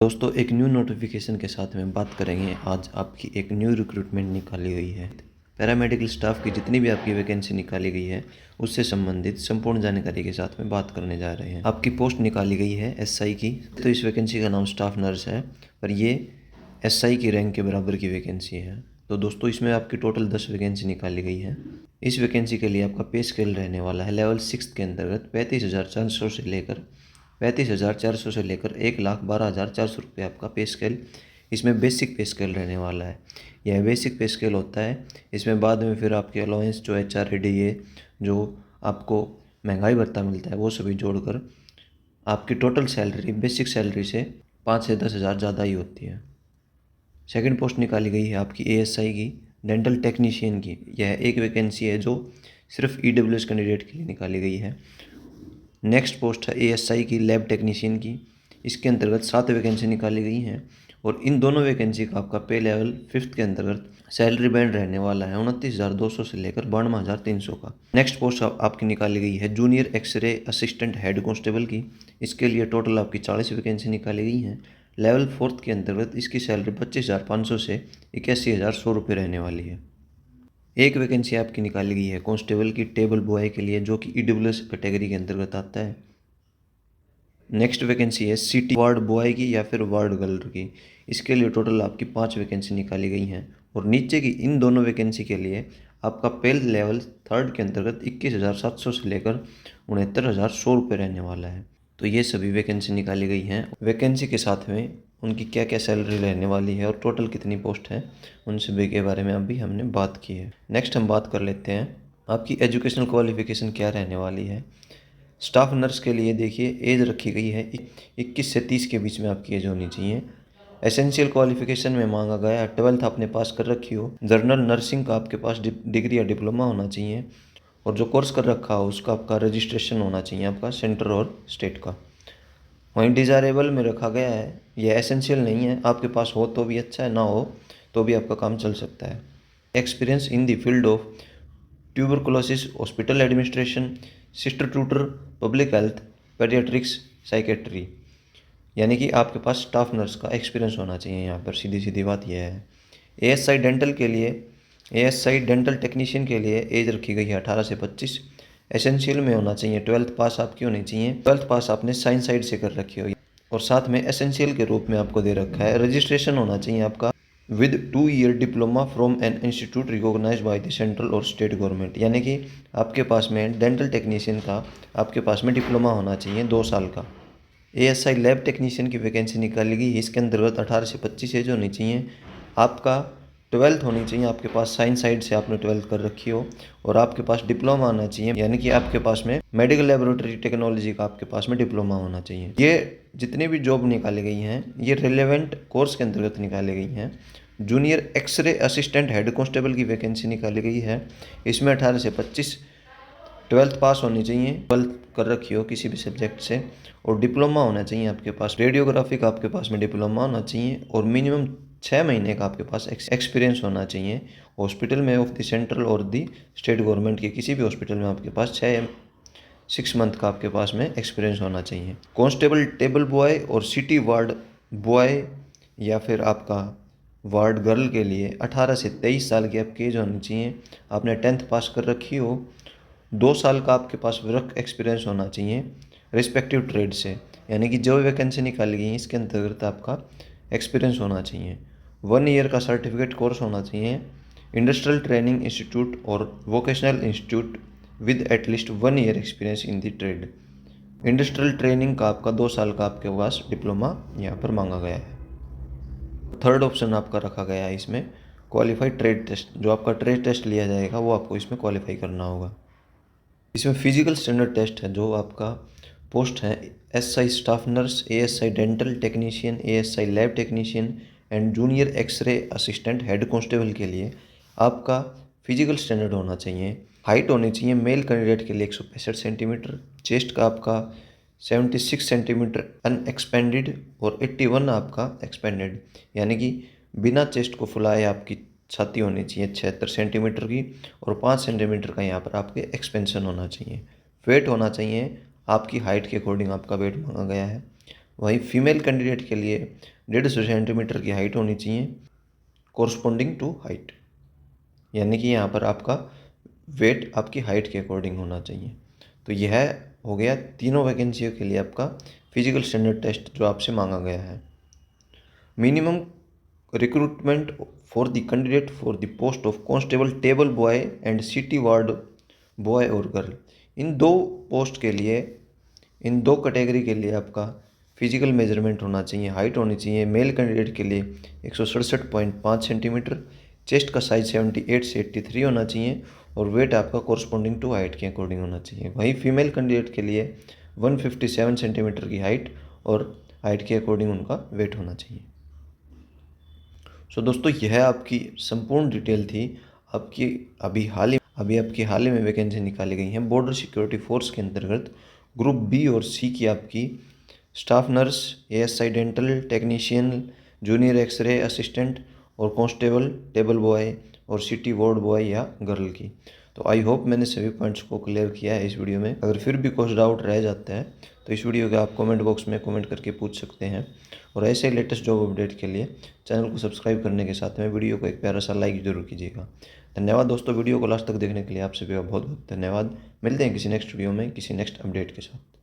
दोस्तों एक new notification के साथ में बात करेंगे। आज आपकी एक न्यू रिक्रूटमेंट निकाली गई है। पैरामेडिकल स्टाफ की जितनी भी आपकी वैकेंसी निकाली गई है उससे संबंधित संपूर्ण जानकारी के साथ में बात करने जा रहे हैं। आपकी पोस्ट निकाली गई है एसआई की, तो इस वैकेंसी का नाम स्टाफ नर्स है, पर ये एसआई की रैंक के बराबर की वैकेंसी है। तो दोस्तों इसमें आपकी टोटल 10 वैकेंसी निकाली गई है। इस वैकेंसी के लिए आपका पे स्केल रहने वाला है लेवल 6 के अंतर्गत 35,400 से लेकर 1,12,400 रुपये आपका पे स्केल। इसमें बेसिक पे स्केल रहने वाला है। यह बेसिक पे स्केल होता है। इसमें बाद में फिर आपके अलाउंस जो HRADA जो आपको महंगाई भत्ता मिलता है वो सभी जोड़कर आपकी टोटल सैलरी बेसिक सैलरी से 5 से 10 हज़ार ज़्यादा ही होती है। सेकंड पोस्ट निकाली गई है आपकी ASI की डेंटल टेक्नीशियन की। यह एक वैकेंसी है जो सिर्फ EWS कैंडिडेट के लिए निकाली गई है। नेक्स्ट पोस्ट है ASI की लैब टेक्नीशियन की। इसके अंतर्गत 7 वैकेंसी निकाली गई हैं और इन दोनों वैकेंसी का आपका पे लेवल 5th के अंतर्गत सैलरी बैंड रहने वाला है 29,200 से लेकर 92,300 का। नेक्स्ट पोस्ट आपकी निकाली गई है junior x ray assistant head constable की। इसके लिए टोटल आपकी 40 वैकेंसी निकाली गई हैं। लेवल 4th के अंतर्गत इसकी सैलरी 25,500 से 81,100 रुपये रहने वाली है। एक वैकेंसी आपकी निकाली गई है कांस्टेबल की टेबल बॉय के लिए, जो कि EWS कैटेगरी के अंतर्गत आता है। नेक्स्ट वैकेंसी है सिटी वार्ड बॉय की या फिर वार्ड गर्ल की। इसके लिए टोटल आपकी 5 वैकेंसी निकाली गई हैं और नीचे की इन दोनों वैकेंसी के लिए आपका पे लेवल 3rd के अंतर्गत 21,700 से लेकर 69,100 रुपये रहने वाला है। तो ये सभी वैकेंसी निकाली गई हैं। वैकेंसी के साथ में उनकी क्या क्या सैलरी रहने वाली है और टोटल कितनी पोस्ट है, उन सभी के बारे में अभी हमने बात की है। नेक्स्ट हम बात कर लेते हैं आपकी एजुकेशनल क्वालिफिकेशन क्या रहने वाली है। स्टाफ नर्स के लिए देखिए एज रखी गई है 21 से 30 के बीच में आपकी एज होनी चाहिए। एसेंशियल क्वालिफिकेशन में मांगा गया है 12th आपने पास कर रखी हो। जनरल नर्सिंग का आपके पास डिग्री या डिप्लोमा होना चाहिए और जो कोर्स कर रखा हो उसका आपका रजिस्ट्रेशन होना चाहिए आपका सेंटर और स्टेट का। वहीं डिज़ायरेबल में रखा गया है, यह एसेंशियल नहीं है, आपके पास हो तो भी अच्छा है, ना हो तो भी आपका काम चल सकता है। Experience in the field of tuberculosis, hospital administration, sister tutor, public health, paediatrics, psychiatry, यानी कि आपके पास स्टाफ नर्स का एक्सपीरियंस होना चाहिए। यहाँ पर सीधी सीधी बात यह है। ASI डेंटल टेक्नीशियन के लिए एज रखी गई है 18 से 25। एसेंशियल में होना चाहिए 12th पास आपकी होनी चाहिए। 12th पास आपने साइंस साइड से कर रखी हो और साथ में एसेंशियल के रूप में आपको दे रखा है रजिस्ट्रेशन होना चाहिए आपका with 2 year diploma from an institute recognised by the central और स्टेट गवर्नमेंट, यानी कि आपके पास में डेंटल टेक्नीशियन का आपके पास में डिप्लोमा होना चाहिए 2 साल का। ASI लैब टेक्नीशियन की वैकेंसी निकाली गई, इसके अंतर्गत 18 से 25 एज होनी चाहिए। आपका 12th होनी चाहिए, आपके पास साइंस साइड से आपने 12th कर रखी हो और आपके पास डिप्लोमा आना चाहिए, यानी कि आपके पास में मेडिकल लेबोरेटरी टेक्नोलॉजी का आपके पास में डिप्लोमा होना चाहिए। ये जितनी भी जॉब निकाली गई हैं ये रिलेवेंट कोर्स के अंतर्गत निकाली गई हैं। Junior x ray assistant head constable की वैकेंसी निकाली गई है। इसमें 18 से 25 12th पास होनी चाहिए, 12th कर रखी हो किसी भी सब्जेक्ट से, और डिप्लोमा होना चाहिए आपके पास। रेडियोग्राफी का आपके पास में डिप्लोमा होना चाहिए और मिनिमम 6 महीने का आपके पास एक्सपीरियंस होना चाहिए हॉस्पिटल में ऑफ द सेंट्रल और दी स्टेट गवर्नमेंट के किसी भी हॉस्पिटल में आपके पास 6 मंथ का आपके पास में एक्सपीरियंस होना चाहिए। कांस्टेबल टेबल बॉय और सिटी वार्ड बॉय या फिर आपका वार्ड गर्ल के लिए 18 से 23 साल की आपकी एज होनी चाहिए। आपने 10th पास कर रखी हो, 2 साल का आपके पास वर्क एक्सपीरियंस होना चाहिए रिस्पेक्टिव ट्रेड से, यानी कि जो वैकेंसी निकाली गई है इसके अंतर्गत आपका एक्सपीरियंस होना चाहिए। 1 ईयर का सर्टिफिकेट कोर्स होना चाहिए इंडस्ट्रियल ट्रेनिंग इंस्टीट्यूट और vocational institute with at least 1 year experience in the trade. Industrial training का आपका 2 साल का आपके पास डिप्लोमा यहाँ पर मांगा गया है। थर्ड ऑप्शन आपका रखा गया है इसमें क्वालिफाइड ट्रेड टेस्ट, जो आपका ट्रेड टेस्ट लिया जाएगा वो आपको इसमें क्वालिफाई करना होगा। इसमें फिजिकल स्टैंडर्ड टेस्ट है। जो आपका पोस्ट है SI staff nurse, ASI dental technician, ASI lab technician and junior x ray assistant head constable के लिए आपका फिजिकल स्टैंडर्ड होना चाहिए। हाइट होनी चाहिए मेल कैंडिडेट के लिए 165 सेंटीमीटर, चेस्ट का आपका 76 सेंटीमीटर अनएक्सपेंडेड और 81 आपका एक्सपेंडेड, यानी कि बिना चेस्ट को फुलाए आपकी छाती होनी चाहिए 76 सेंटीमीटर की और 5 सेंटीमीटर का यहाँ पर आपके एक्सपेंशन होना चाहिए। वेट होना चाहिए आपकी हाइट के अकॉर्डिंग आपका वेट मांगा गया है वहीं फीमेल कैंडिडेट के लिए 150 सेंटीमीटर की हाइट होनी चाहिए कोरस्पॉन्डिंग टू हाइट, यानी कि यहाँ पर आपका वेट आपकी हाइट के अकॉर्डिंग होना चाहिए। तो यह हो गया तीनों वैकेंसियों के लिए आपका फिजिकल स्टैंडर्ड टेस्ट जो आपसे मांगा गया है। Minimum recruitment for the candidate for the post of constable table boy and city ward boy और गर्ल, इन दो पोस्ट के लिए, इन दो कैटेगरी के लिए आपका फिजिकल मेजरमेंट होना चाहिए, हाइट होनी चाहिए। मेल कैंडिडेट के लिए 167.5 सेंटीमीटर, चेस्ट का साइज 78 से 83 होना चाहिए और वेट आपका कोरस्पॉन्डिंग टू हाइट के अकॉर्डिंग होना चाहिए। वहीं फीमेल कैंडिडेट के लिए 157 सेंटीमीटर की हाइट और हाइट के अकॉर्डिंग उनका वेट होना चाहिए। सो दोस्तों, यह आपकी संपूर्ण डिटेल थी। अभी आपकी हाल ही में वैकेंसी निकाली गई हैं बॉर्डर सिक्योरिटी फोर्स के अंतर्गत। ग्रुप बी और सी की आपकी staff nurse, ASI dental technician, junior x ray assistant और कांस्टेबल टेबल बॉय और सिटी वार्ड बॉय या गर्ल की। तो आई होप मैंने सभी पॉइंट्स को क्लियर किया है इस वीडियो में। अगर फिर भी कुछ डाउट रह जाता है तो इस वीडियो के आप कमेंट बॉक्स में कमेंट करके पूछ सकते हैं। और ऐसे लेटेस्ट जॉब अपडेट के लिए चैनल को सब्सक्राइब करने के साथ में वीडियो को एक प्यारा सा लाइक जरूर कीजिएगा। धन्यवाद दोस्तों, वीडियो को लास्ट तक देखने के लिए आप सभी का बहुत बहुत धन्यवाद। मिलते हैं किसी नेक्स्ट वीडियो में किसी नेक्स्ट अपडेट के साथ।